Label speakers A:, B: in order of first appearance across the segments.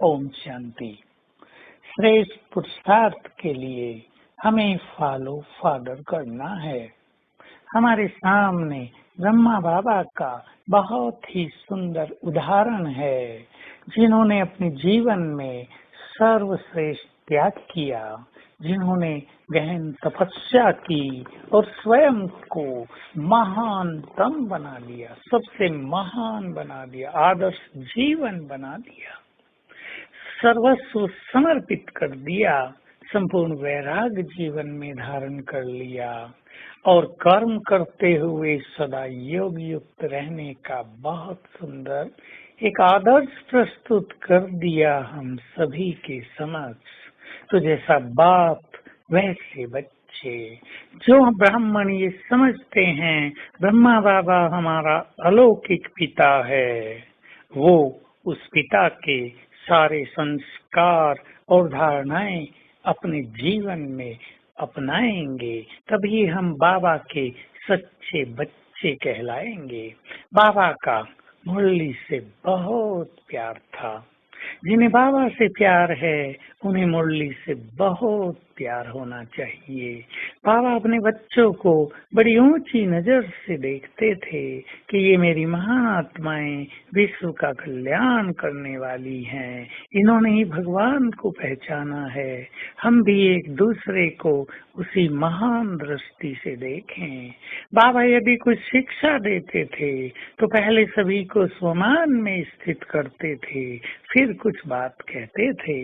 A: ओम शांति। श्रेष्ठ पुरुषार्थ के लिए हमें फॉलो फॉर्डर करना है। हमारे सामने ब्रह्मा बाबा का बहुत ही सुंदर उदाहरण है, जिन्होंने अपने जीवन में सर्वश्रेष्ठ त्याग किया, जिन्होंने गहन तपस्या की और स्वयं को महानतम बना दिया, सबसे महान बना दिया, आदर्श जीवन बना दिया, सर्वस्व समर्पित कर दिया, संपूर्ण वैराग्य जीवन में धारण कर लिया और कर्म करते हुए सदा योग युक्त रहने का बहुत सुंदर एक आदर्श प्रस्तुत कर दिया हम सभी के समक्ष। तो जैसा बाप वैसे बच्चे, जो ब्राह्मण ये समझते हैं ब्रह्मा बाबा हमारा अलौकिक पिता है, वो उस पिता के सारे संस्कार और धारणाएं अपने जीवन में अपनाएंगे, तभी हम बाबा के सच्चे बच्चे कहलाएंगे। बाबा का मुरली से बहुत प्यार था। जिन्हें बाबा से प्यार है उन्हें मुरली से बहुत प्यार होना चाहिए। बाबा अपने बच्चों को बड़ी ऊंची नजर से देखते थे कि ये मेरी महान आत्माएं विश्व का कल्याण करने वाली हैं, इन्होंने ही भगवान को पहचाना है। हम भी एक दूसरे को उसी महान दृष्टि से देखें। बाबा यदि कुछ शिक्षा देते थे तो पहले सभी को स्वमान में स्थित करते थे, फिर कुछ बात कहते थे।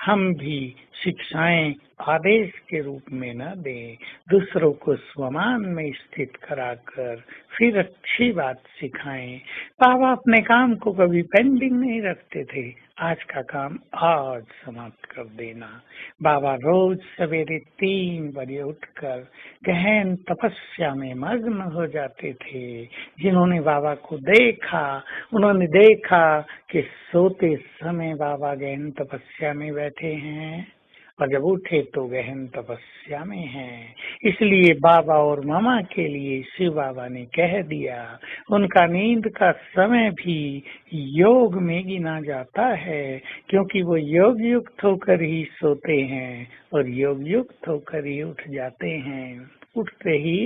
A: हम भी शिक्षाएं आदेश के रूप में न दें, दूसरों को स्वमान में स्थित कराकर फिर अच्छी बात सिखाएं। बाबा अपने काम को कभी पेंडिंग नहीं रखते थे, आज का काम आज समाप्त कर देना। बाबा रोज सवेरे 3 बजे उठकर गहन तपस्या में मग्न हो जाते थे। जिन्होंने बाबा को देखा उन्होंने देखा कि सोते समय बाबा गहन तपस्या में बैठे हैं और जब उठे तो गहन तपस्या में हैं। इसलिए बाबा और मामा के लिए शिव बाबा ने कह दिया, उनका नींद का समय भी योग में गिना जाता है, क्योंकि वो योग युक्त होकर ही सोते हैं और योग युक्त होकर ही उठ जाते हैं, उठते ही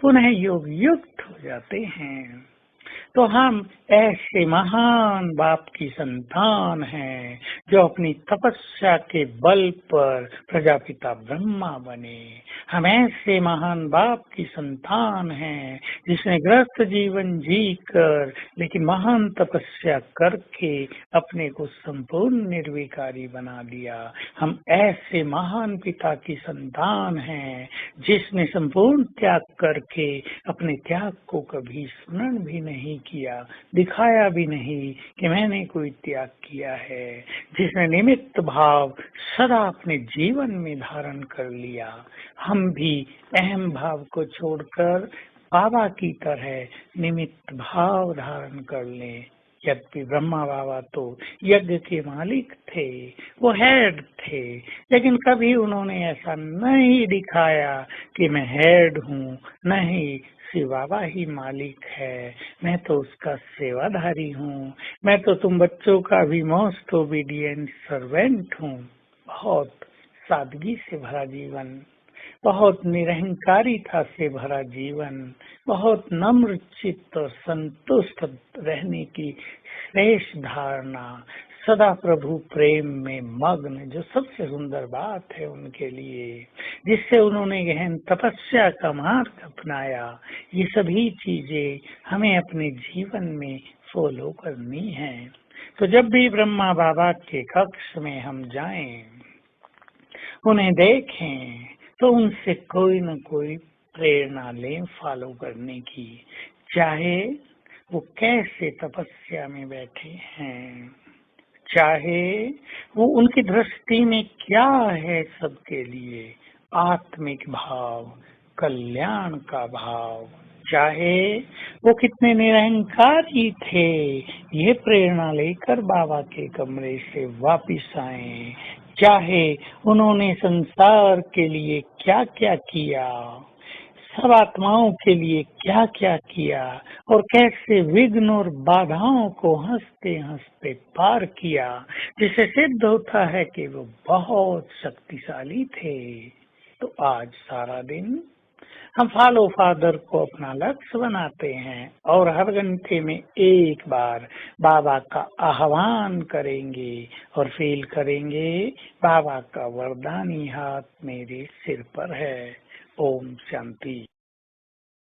A: पुनः योग युक्त हो जाते हैं। तो हम ऐसे महान बाप की संतान हैं जो अपनी तपस्या के बल पर प्रजापिता ब्रह्मा बने। हम ऐसे महान बाप की संतान हैं जिसने ग्रस्त जीवन जीकर लेकिन महान तपस्या करके अपने को संपूर्ण निर्विकारी बना दिया। हम ऐसे महान पिता की संतान हैं जिसने संपूर्ण त्याग करके अपने त्याग को कभी स्मरण भी नहीं किया, दिखाया भी नहीं कि मैंने कोई त्याग किया है, जिसने निमित्त भाव सदा अपने जीवन में धारण कर लिया। हम भी अहम भाव को छोड़कर बाबा की तरह निमित्त भाव धारण कर लें। यद्यपि ब्रह्मा बाबा तो यज्ञ के मालिक थे, वो हेड थे, लेकिन कभी उन्होंने ऐसा नहीं दिखाया कि मैं हेड हूँ। नहीं, शिव बाबा ही मालिक है, मैं तो उसका सेवाधारी हूँ, मैं तो तुम बच्चों का भी मोस्ट ओबीडिएंट सर्वेंट हूँ। बहुत सादगी से भरा जीवन, बहुत निरहंकारिता से भरा जीवन, बहुत नम्र चित्त और संतुष्ट रहने की श्रेष्ठ धारणा, सदा प्रभु प्रेम में मग्न, जो सबसे सुंदर बात है उनके लिए, जिससे उन्होंने गहन तपस्या का मार्ग अपनाया। ये सभी चीजें हमें अपने जीवन में फॉलो करनी है। तो जब भी ब्रह्मा बाबा के कक्ष में हम जाएं, उन्हें देखें, तो उनसे कोई न कोई प्रेरणा लें फॉलो करने की, चाहे वो कैसे तपस्या में बैठे हैं, चाहे वो उनकी दृष्टि में क्या है सबके लिए, आत्मिक भाव, कल्याण का भाव, चाहे वो कितने निरहंकारी थे, ये प्रेरणा लेकर बाबा के कमरे से वापिस आए। चाहे उन्होंने संसार के लिए क्या क्या किया, सब आत्माओं के लिए क्या क्या किया और कैसे विघ्न और बाधाओं को हंसते हंसते पार किया, जिससे सिद्ध होता है कि वो बहुत शक्तिशाली थे। तो आज सारा दिन हम फॉलो फादर को अपना लक्ष्य बनाते हैं और हर घंटे में एक बार बाबा का आह्वान करेंगे और फील करेंगे बाबा का वरदानी हाथ मेरे सिर पर है। ओम शांति।